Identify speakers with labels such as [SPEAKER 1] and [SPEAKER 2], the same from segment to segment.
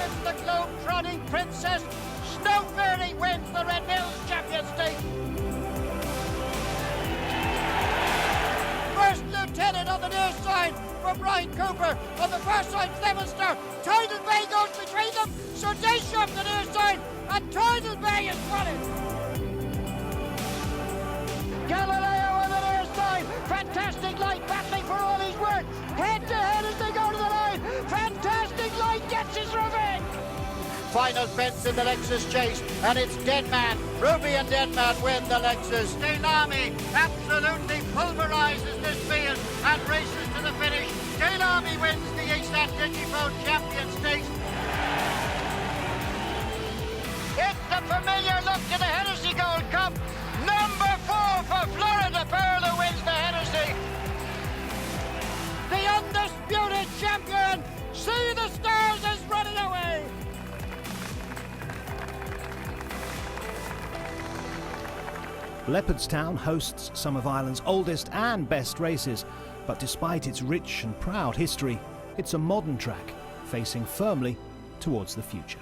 [SPEAKER 1] wins the globe-trotting princess. Snowfairy wins the Red Hills Champion Stakes. First lieutenant on the near side from Ryan Cooper. On the far side, Leopardstown. Tidal Bay goes between them. So Dacia up the near side, and Tidal Bay is running. Galileo on the near side. Fantastic Light battling for all he's worth. Head to head as they go to the line. Fantastic Light gets his revenge. Final fence in the Lexus chase, and it's Deadman. Ruby and Deadman win the Lexus. Delamy absolutely pulverises this field and races to the finish. Delamy wins the Eastside Digipole Champion Stakes. It's the familiar look to the Hennessy Gold Cup. Number 4 for Florida Pearl, who wins the Hennessy. The undisputed champion, See the Stars, is running away.
[SPEAKER 2] Leopardstown hosts some of Ireland's oldest and best races, but despite its rich and proud history, it's a modern track facing firmly towards the future.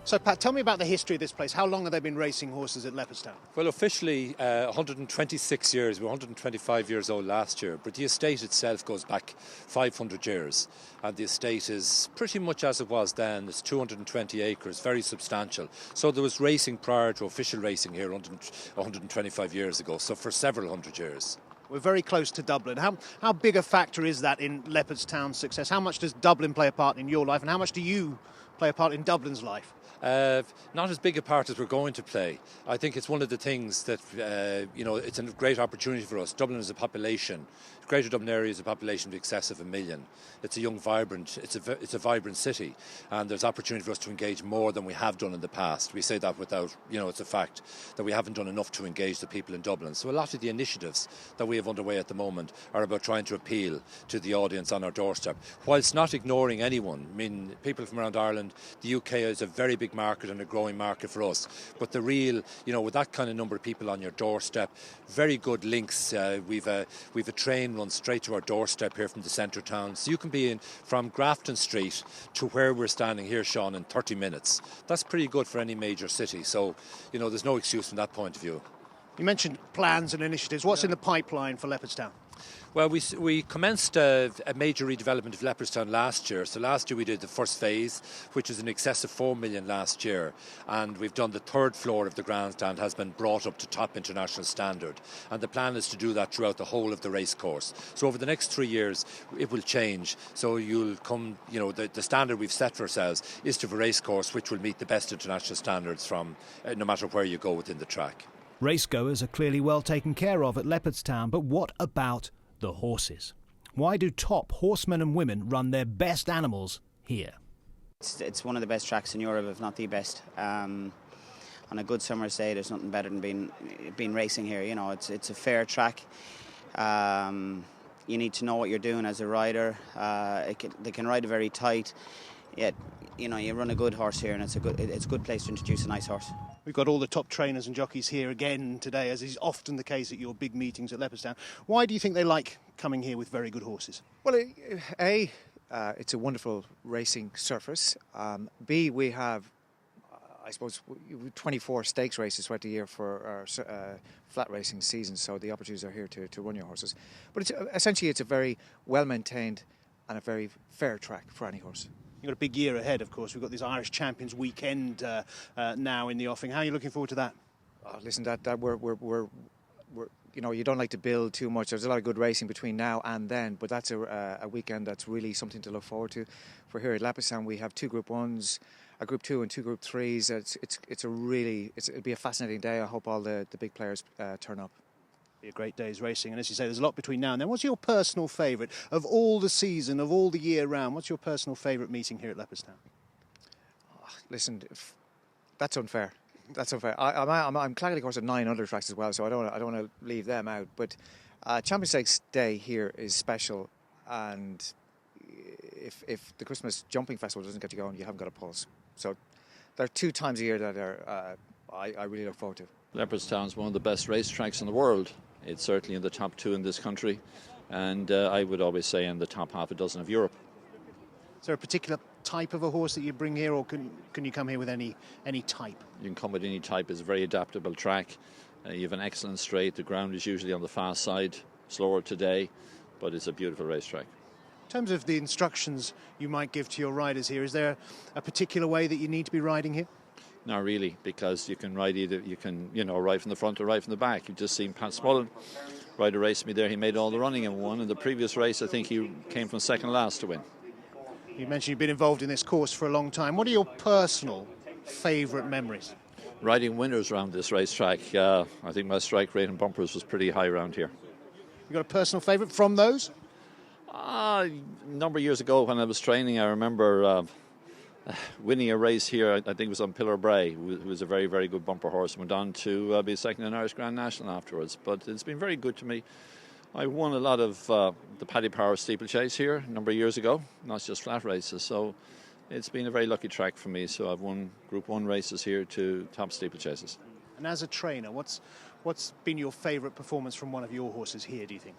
[SPEAKER 3] So Pat, tell me about the history of this place. How long have they been racing horses at Leopardstown?
[SPEAKER 4] Well, officially 126 years. We were 125 years old last year, but the estate itself goes back 500 years, and the estate is pretty much as it was then. It's 220 acres, very substantial. So there was racing prior to official racing here 125 years ago, so for several hundred years.
[SPEAKER 3] We're very close to Dublin. How big a factor is that in Leopardstown's success? How much does Dublin play a part in your life, and how much do you play a part in Dublin's life?
[SPEAKER 4] Not as big a part as we're going to play. I think it's one of the things that, it's a great opportunity for us. Dublin is a population, Greater Dublin area is a population of excess of 1 million. It's a young, vibrant, it's a vibrant city, and there's opportunity for us to engage more than we have done in the past. We say that without, it's a fact that we haven't done enough to engage the people in Dublin. So a lot of the initiatives that we have underway at the moment are about trying to appeal to the audience on our doorstep, whilst not ignoring anyone. I mean, people from around Ireland, the UK is a very big market and a growing market for us. But the real, with that kind of number of people on your doorstep, very good links. We've a train run straight to our doorstep here from the centre town. So you can be in from Grafton Street to where we're standing here, Sean, in 30 minutes. That's pretty good for any major city. So, there's no excuse from that point of view.
[SPEAKER 3] You mentioned plans and initiatives. What's in the pipeline for Leopardstown?
[SPEAKER 4] Well, we commenced a major redevelopment of Leopardstown last year. So last year we did the first phase, which was in excess of 4 million last year. And we've done the third floor of the grandstand has been brought up to top international standard. And the plan is to do that throughout the whole of the racecourse. So over the next 3 years, it will change. So you'll come, the standard we've set for ourselves is to have a racecourse which will meet the best international standards from no matter where you go within the track.
[SPEAKER 2] Racegoers are clearly well taken care of at Leopardstown, but what about the horses? Why do top horsemen and women run their best animals here?
[SPEAKER 5] It's one of the best tracks in Europe, if not the best. On a good summer's day, there's nothing better than being racing here. It's a fair track. You need to know what you're doing as a rider. They can ride it very tight. Yet, you run a good horse here, and it's a good place to introduce a nice horse.
[SPEAKER 3] We've got all the top trainers and jockeys here again today, as is often the case at your big meetings at Leopardstown. Why do you think they like coming here with very good horses?
[SPEAKER 6] Well, it's a wonderful racing surface. B, we have, 24 stakes races throughout the year for our flat racing season, so the opportunities are here to run your horses. But it's a very well-maintained and a very fair track for any horse.
[SPEAKER 3] You've got a big year ahead, of course. We've got this Irish Champions weekend now in the offing. How are you looking forward to that?
[SPEAKER 6] Listen, we're you don't like to build too much. There's a lot of good racing between now and then, but that's a weekend that's really something to look forward to. For here at Leopardstown, we have 2 Group 1s, a Group 2 and 2 Group 3s. It'll be a fascinating day. I hope all the big players turn up.
[SPEAKER 3] Be a great day's racing, and as you say, there's a lot between now and then. What's your personal favourite of all the season, of all the year round? What's your personal favourite meeting here at Leopardstown?
[SPEAKER 6] Listen, that's unfair. That's unfair. I'm clagging, of course, at 9 other tracks as well, so I don't want to leave them out. But Champions Stakes Day here is special, and if the Christmas Jumping Festival doesn't get you going, you haven't got a pulse. So there are 2 times a year that I really look forward to.
[SPEAKER 7] Leopardstown is one of the best racetracks in the world. It's certainly in the top 2 in this country, and I would always say in the top half a dozen of Europe.
[SPEAKER 3] Is there a particular type of a horse that you bring here, or can you come here with any type?
[SPEAKER 7] You can come with any type. It's a very adaptable track. You have an excellent straight. The ground is usually on the fast side, slower today, but it's a beautiful racetrack.
[SPEAKER 3] In terms of the instructions you might give to your riders here, is there a particular way that you need to be riding here?
[SPEAKER 7] Not really, because you can ride right from the front or right from the back. You've just seen Pat Smullen ride a race with me there. He made all the running and won. In the previous race, I think he came from second last to win.
[SPEAKER 3] You mentioned you've been involved in this course for a long time. What are your personal favourite memories?
[SPEAKER 7] Riding winners around this racetrack. I think my strike rate and bumpers was pretty high around here.
[SPEAKER 3] You got a personal favourite from those?
[SPEAKER 7] A number of years ago when I was training, I remember winning a race here. I think it was on Pillar Bray, who was a very, very good bumper horse, and went on to be second in Irish Grand National afterwards. But it's been very good to me. I won a lot of the Paddy Power steeplechase here a number of years ago, not just flat races. So it's been a very lucky track for me. So I've won Group 1 races here to top steeplechases.
[SPEAKER 3] And as a trainer, what's been your favourite performance from one of your horses here, do you think?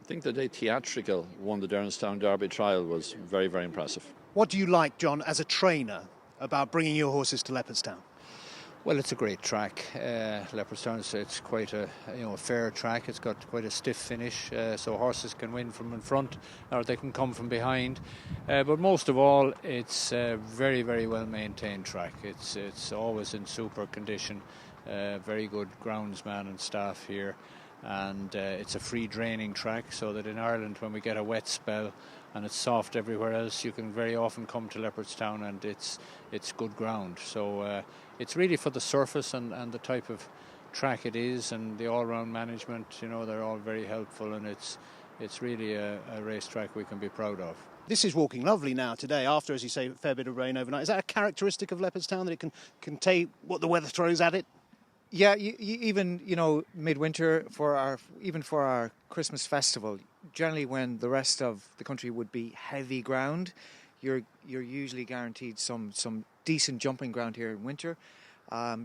[SPEAKER 7] I think the day Theatrical won the Derrinstown Derby Trial was very, very impressive.
[SPEAKER 3] What do you like, John, as a trainer, about bringing your horses to Leopardstown?
[SPEAKER 8] Well, it's a great track. Leopardstown, it's quite a fair track. It's got quite a stiff finish, so horses can win from in front or they can come from behind. But most of all, it's a very, very well maintained track. It's always in super condition. Very good groundsman and staff here, and it's a free draining track, so that in Ireland, when we get a wet spell and it's soft everywhere else, you can very often come to Leopardstown, and it's good ground. So it's really for the surface and the type of track it is, and the all-round management. They're all very helpful, and it's really a racetrack we can be proud of.
[SPEAKER 3] This is walking lovely now today, after, as you say, a fair bit of rain overnight. Is that a characteristic of Leopardstown, that it can take what the weather throws at it?
[SPEAKER 6] Yeah, even midwinter for our Christmas festival, generally when the rest of the country would be heavy ground, you're usually guaranteed some decent jumping ground here in winter.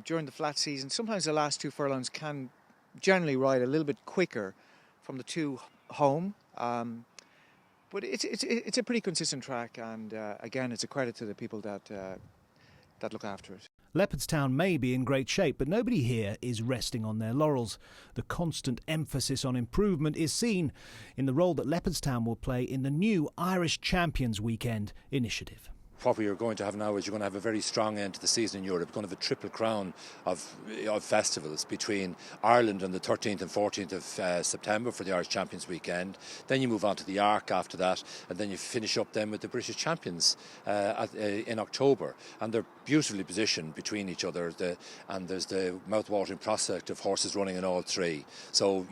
[SPEAKER 6] During the flat season, sometimes the last 2 furlongs can generally ride a little bit quicker from the 2 home. But it's a pretty consistent track, and again, it's a credit to the people that look after it.
[SPEAKER 2] Leopardstown may be in great shape, but nobody here is resting on their laurels. The constant emphasis on improvement is seen in the role that Leopardstown will play in the new Irish Champions Weekend initiative.
[SPEAKER 4] What we are going to have now is you're going to have a very strong end to the season in Europe. You're going to have a triple crown of festivals between Ireland on the 13th and 14th of September for the Irish Champions Weekend. Then you move on to the Arc after that, and then you finish up then with the British Champions in October. And they're beautifully positioned between each other, and there's the mouth-watering prospect of horses running in all 3. So,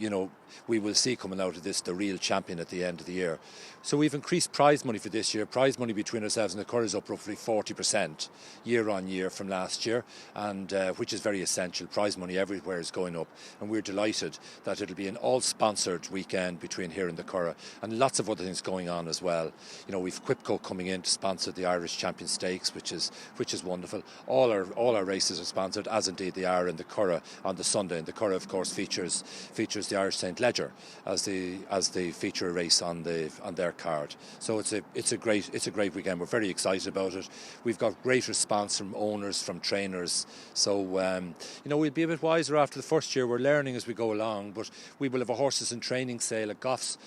[SPEAKER 4] we will see coming out of this the real champion at the end of the year. So we've increased prize money for this year. Prize money between ourselves and the Clerk is up roughly 40% year on year from last year, and which is very essential. Prize money everywhere is going up, and we're delighted that it'll be an all-sponsored weekend between here and the Clerk, and lots of other things going on as well. We've Quipco coming in to sponsor the Irish Champion Stakes, which is wonderful. All our races are sponsored, as indeed they are in the Clerk on the Sunday. And the Clerk, of course, features the Irish St. Ledger as the feature race on their card. So it's a great weekend. We're very excited about it. We've got great response from owners, from trainers. So we'll be a bit wiser after the first year. We're learning as we go along, but we will have a horses and training sale, a Goff's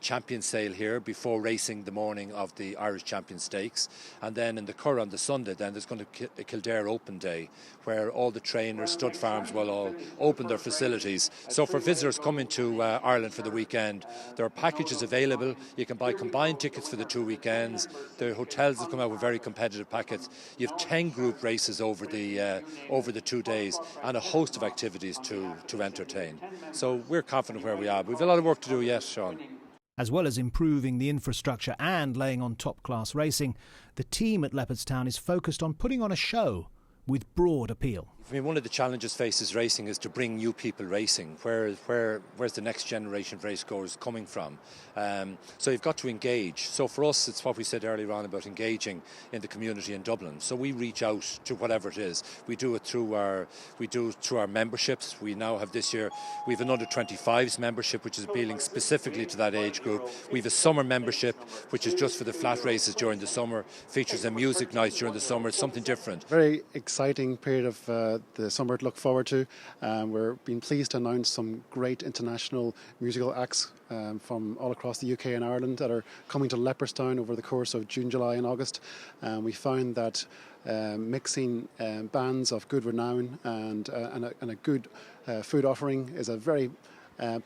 [SPEAKER 4] champion sale here before racing the morning of the Irish Champion Stakes, and then in the Clerk on the Sunday, then there's going to be a Kildare Open Day where all the trainers, stud farms will all open their facilities. So for visitors coming to Ireland for the weekend, there are packages available. You can buy combined tickets for the 2 weekends. The hotels have come out with very competitive packets. You have 10 group races over the 2 days, and a host of activities to entertain. So we're confident where we are. We've a lot of work to do yet, Sean.
[SPEAKER 2] As well as improving the infrastructure and laying on top-class racing, the team at Leopardstown is focused on putting on a show with broad appeal.
[SPEAKER 4] I mean, one of the challenges faces racing is to bring new people racing. Where's the next generation of racegoers coming from? So you've got to engage. So for us, it's what we said earlier on about engaging in the community in Dublin. So we reach out to whatever it is. We do it through our memberships. We now have this year we have an under 25s membership, which is appealing specifically to that age group. We have a summer membership, which is just for the flat races during the summer. Features a music night during the summer. It's something different.
[SPEAKER 9] Very exciting period of the summer to look forward to. We're being pleased to announce some great international musical acts from all across the UK and Ireland that are coming to Leopardstown over the course of June, July and August. We found that mixing bands of good renown and a good food offering is a very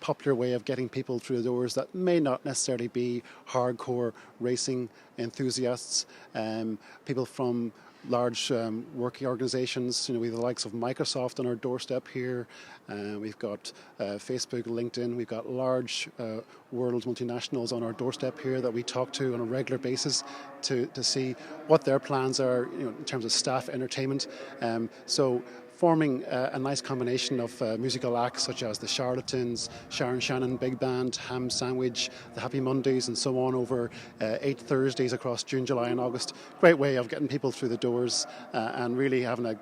[SPEAKER 9] popular way of getting people through the doors that may not necessarily be hardcore racing enthusiasts. People from large working organisations, we have the likes of Microsoft on our doorstep here. We've got Facebook, LinkedIn. We've got large world multinationals on our doorstep here that we talk to on a regular basis to see what their plans are, in terms of staff entertainment. So forming a nice combination of musical acts such as the Charlatans, Sharon Shannon Big Band, Ham Sandwich, the Happy Mondays and so on over 8 Thursdays across June, July and August. Great way of getting people through the doors and really having a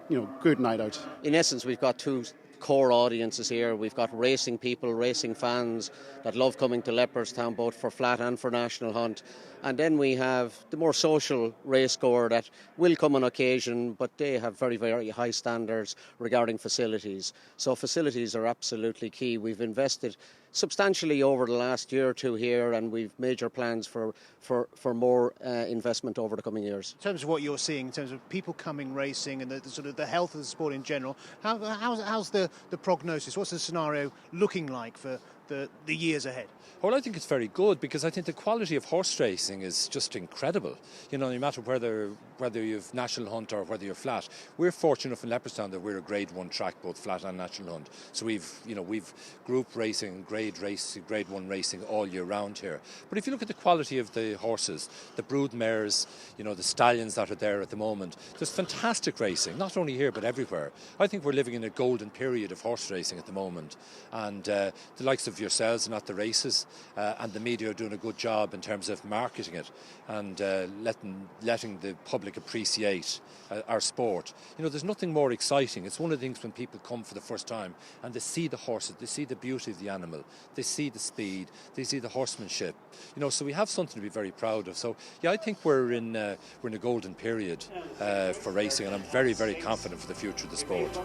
[SPEAKER 9] good night out.
[SPEAKER 10] In essence, we've got two core audiences here. We've got racing people, racing fans that love coming to Leopardstown both for flat and for national hunt. And then we have the more social racegoer that will come on occasion, but they have very, very high standards regarding facilities. So facilities are absolutely key. We've invested substantially over the last year or two here, and we've major plans for more investment over the coming years.
[SPEAKER 3] In terms of what you're seeing, in terms of people coming racing and the sort of the health of the sport in general, how's the prognosis? What's the scenario looking like for the years ahead?
[SPEAKER 4] Well, I think it's very good because I think the quality of horse racing is just incredible. No matter whether you've national hunt or whether you're flat. We're fortunate enough in Leopardstown that we're a Grade 1 track, both flat and national hunt. So we've group racing, Grade 1 racing all year round here. But if you look at the quality of the horses, the brood mares, the stallions that are there at the moment, there's fantastic racing, not only here but everywhere. I think we're living in a golden period of horse racing at the moment, and the likes of yourselves and at the races and the media are doing a good job in terms of marketing it and letting the public appreciate our sport. There's nothing more exciting. It's one of the things when people come for the first time and they see the horses, they see the beauty of the animal, they see the speed, they see the horsemanship. So we have something to be very proud of. So yeah, I think we're in a golden period for racing, and I'm very, very confident for the future of the sport.